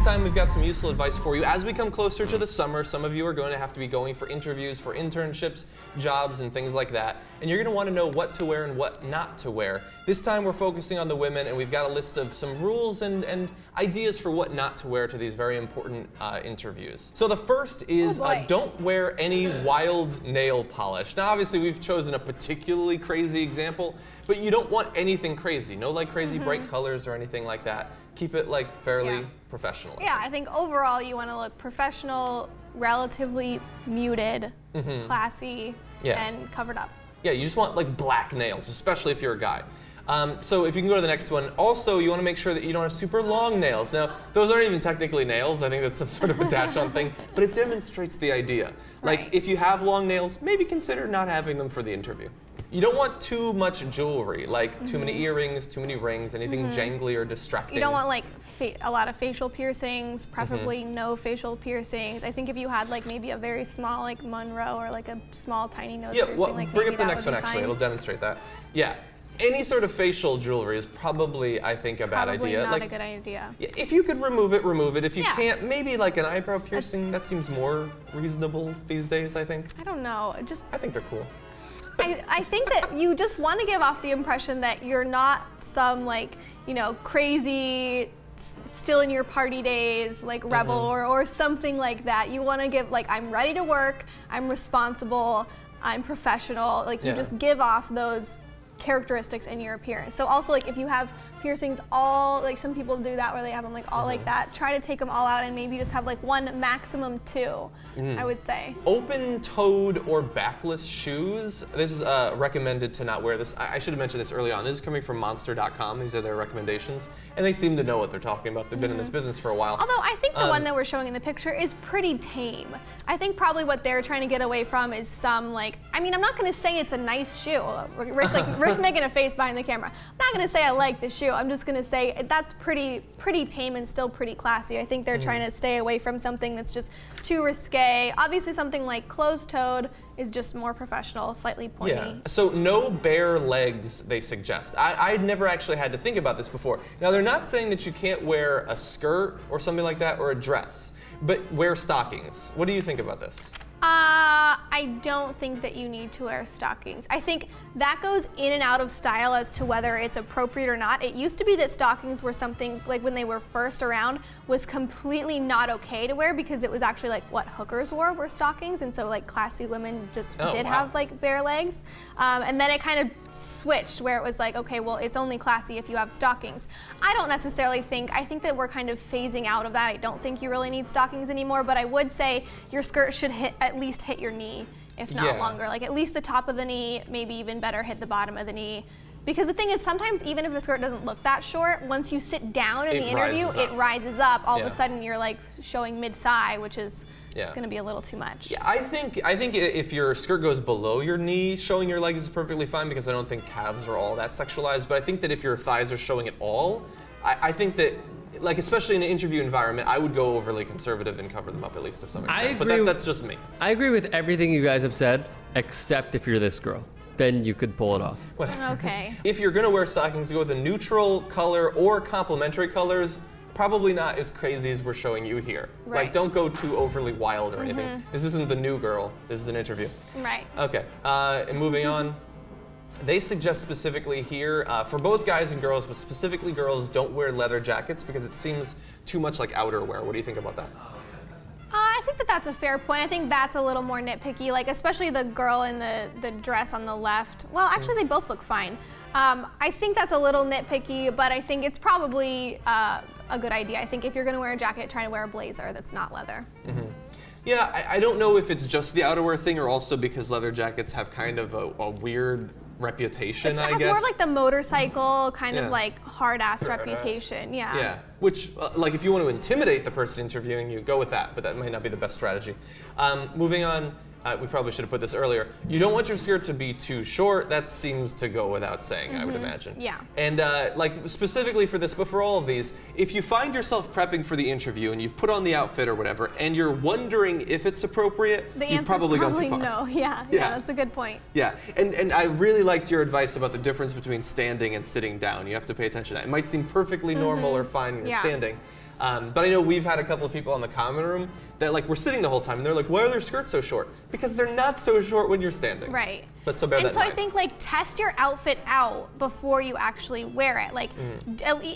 time we've got some useful advice for you. As we come closer to the summer, some of you are going to have to be going for interviews for internships, jobs, and things like that. And you're going to want to know what to wear and what not to wear. This time we're focusing on the women, and we've got a list of some rules and ideas for what not to wear to these very important interviews. So the first is don't wear any wild nail polish. Now obviously we've chosen a particularly crazy example, but you don't want anything crazy. No like crazy bright colors or anything like that. Keep it like fairly professional. Yeah, I think overall you want to look professional, relatively muted, classy, and covered up. Yeah, you just want like black nails, especially if you're a guy. So if you can go to the next one. Also, you want to make sure that you don't have super long nails. Now, those aren't even technically nails. I think that's some sort of attach-on thing, but it demonstrates the idea. Like, if you have long nails, maybe consider not having them for the interview. You don't want too much jewelry, like too many earrings, too many rings, anything jangly or distracting. You don't want like a lot of facial piercings, preferably no facial piercings. I think if you had like maybe a very small like Monroe or like a small tiny nose piercing, well, like bring maybe up the that next would one be actually, fine. it'll demonstrate that. Yeah, any sort of facial jewelry is probably, I think, a bad idea. Not like, a good idea. Yeah, if you could remove it, remove it. If you can't, maybe like an eyebrow piercing, that seems more reasonable these days, I think. I don't know, I think they're cool. I think that you just want to give off the impression that you're not some like, you know, crazy, still in your party days, like rebel or something like that. You want to give like, I'm ready to work, I'm responsible, I'm professional. Like you just give off those characteristics in your appearance. So also like if you have piercings all, like some people do that where they have them like all like that, try to take them all out and maybe just have like one, maximum two, I would say. Open-toed or backless shoes. This is recommended to not wear this. I should have mentioned this early on. This is coming from monster.com. These are their recommendations. And they seem to know what they're talking about. They've been in this business for a while. Although I think the one that we're showing in the picture is pretty tame. I think probably what they're trying to get away from is some like, I mean, I'm not going to say it's a nice shoe. Rick's making a face behind the camera. I'm not going to say I like the shoe. I'm just going to say that's pretty tame and still pretty classy. I think they're trying to stay away from something that's just too risque. Obviously something like closed-toed is just more professional, slightly pointy. Yeah, so no bare legs, they suggest. I'd never actually had to think about this before. Now, they're not saying that you can't wear a skirt or something like that or a dress, but wear stockings. What do you think about this? I don't think that you need to wear stockings. I think that goes in and out of style as to whether it's appropriate or not. It used to be that stockings were something, like when they were first around, was completely not okay to wear because it was actually like what hookers were stockings, and so like classy women just have like bare legs. And then it kind of switched where it was like, okay, well, it's only classy if you have stockings. I don't necessarily I think that we're kind of phasing out of that. I don't think you really need stockings anymore, but I would say your skirt should at least hit your knee, if not longer. Like at least the top of the knee, maybe even better hit the bottom of the knee. Because the thing is, sometimes even if a skirt doesn't look that short, once you sit down in the interview, it rises up. All of a sudden you're like showing mid-thigh, which is going to be a little too much. Yeah, I think if your skirt goes below your knee, showing your legs is perfectly fine because I don't think calves are all that sexualized. But I think that if your thighs are showing at all, I think that, like especially in an interview environment, I would go overly conservative and cover them up at least to some extent. But that's just me. I agree with everything you guys have said, except if you're this girl. Then you could pull it off. Okay. If you're gonna wear stockings, go with a neutral color or complementary colors. Probably not as crazy as we're showing you here. Like, don't go too overly wild or anything. This isn't the new girl. This is an interview. Right. Okay. And moving on. They suggest specifically here, for both guys and girls, but specifically girls, don't wear leather jackets because it seems too much like outerwear. What do you think about that? I think that that's a fair point. I think that's a little more nitpicky, like especially the girl in the dress on the left. Well, actually, they both look fine. I think that's a little nitpicky, but I think it's probably a good idea. I think if you're going to wear a jacket, try to wear a blazer that's not leather. Yeah, I don't know if it's just the outerwear thing or also because leather jackets have kind of a weird reputation, I guess. It's more like the motorcycle kind of like hard-ass reputation. Yeah, which, like if you want to intimidate the person interviewing you, go with that, but that might not be the best strategy. Moving on, we probably should have put this earlier. You don't want your skirt to be too short. That seems to go without saying, I would imagine. Yeah. And like specifically for this, but for all of these, if you find yourself prepping for the interview and you've put on the outfit or whatever, and you're wondering if it's appropriate, you've probably gone too far. No. Yeah, that's a good point. Yeah, and I really liked your advice about the difference between standing and sitting down. You have to pay attention to that. It might seem perfectly normal or fine when you're standing. But I know we've had a couple of people in the common room that like were sitting the whole time and they're like, why are their skirts so short? Because they're not so short when you're standing. Right. But so bear And that so in I mind. think like test your outfit out before you actually wear it. Like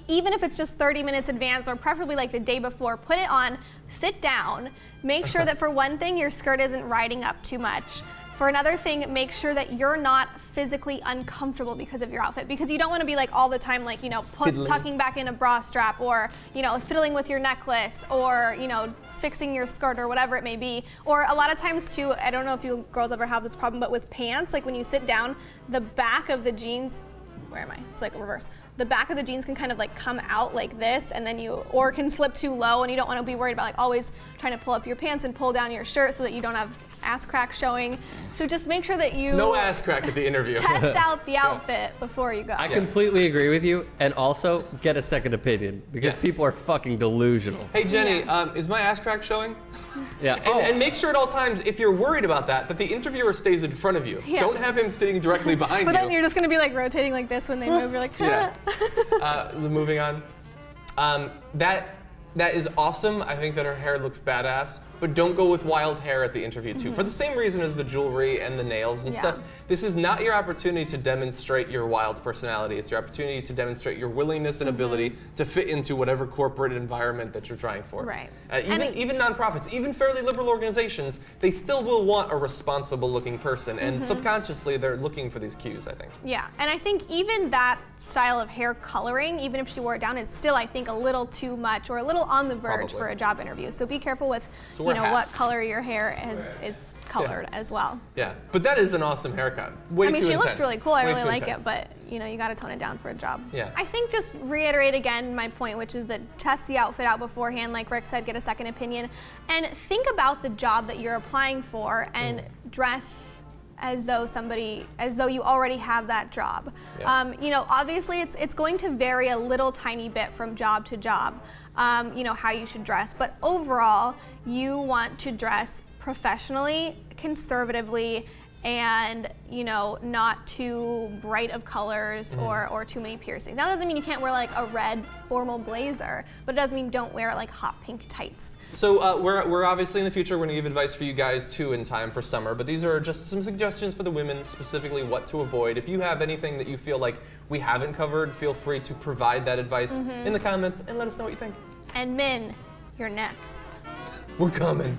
even if it's just 30 minutes advance or preferably like the day before, put it on, sit down, make sure that for one thing your skirt isn't riding up too much. For another thing, make sure that you're not physically uncomfortable because of your outfit, because you don't want to be like all the time like, you know, tucking back in a bra strap or, you know, fiddling with your necklace or, you know, fixing your skirt or whatever it may be. Or a lot of times too, I don't know if you girls ever have this problem, but with pants, like when you sit down, the back of the jeans, where am I? It's like reverse. The back of the jeans can kind of like come out like this, and then or can slip too low, and you don't want to be worried about like always trying to pull up your pants and pull down your shirt so that you don't have ass crack showing. So just make sure that you No ass crack at the interview. test out the outfit before you go. I completely agree with you, and also get a second opinion because Yes. people are fucking delusional. Hey Jenny, is my ass crack showing? Yeah. And make sure at all times, if you're worried about that the interviewer stays in front of you. Yeah. Don't have him sitting directly behind But you. then you're just gonna be like rotating like this when they move. You're like, Yeah. Moving on. That is awesome. I think that her hair looks badass, but don't go with wild hair at the interview too. For the same reason as the jewelry and the nails and Yeah. stuff, this is not your opportunity to demonstrate your wild personality. It's your opportunity to demonstrate your willingness and ability to fit into whatever corporate environment that you're trying for. Right. Even nonprofits, even fairly liberal organizations, they still will want a responsible looking person, and subconsciously they're looking for these cues, I think. yeah, and I think even that style of hair coloring, even if she wore it down, is still, I think, a little too much or a little on the verge Probably. for a job interview. So be careful with, So you wear know, half. what color your hair is colored as well. Yeah, but that is an awesome haircut. Way I mean, too she intense. looks really cool. I Way really too like intense. it, but you know, you got to tone it down for a job. Yeah. I think just reiterate again my point, which is that test the outfit out beforehand, like Rick said, get a second opinion, and think about the job that you're applying for and dress as though you already have that job. Yeah. You know, obviously it's going to vary a little tiny bit from job to job, you know, how you should dress, but overall, you want to dress professionally, conservatively, and you know, not too bright of colors or too many piercings. Now that doesn't mean you can't wear like a red formal blazer, but it does mean don't wear like hot pink tights. So we're obviously in the future, we're going to give advice for you guys too in time for summer, but these are just some suggestions for the women, specifically what to avoid. If you have anything that you feel like we haven't covered, feel free to provide that advice in the comments and let us know what you think. And men, you're next. We're coming.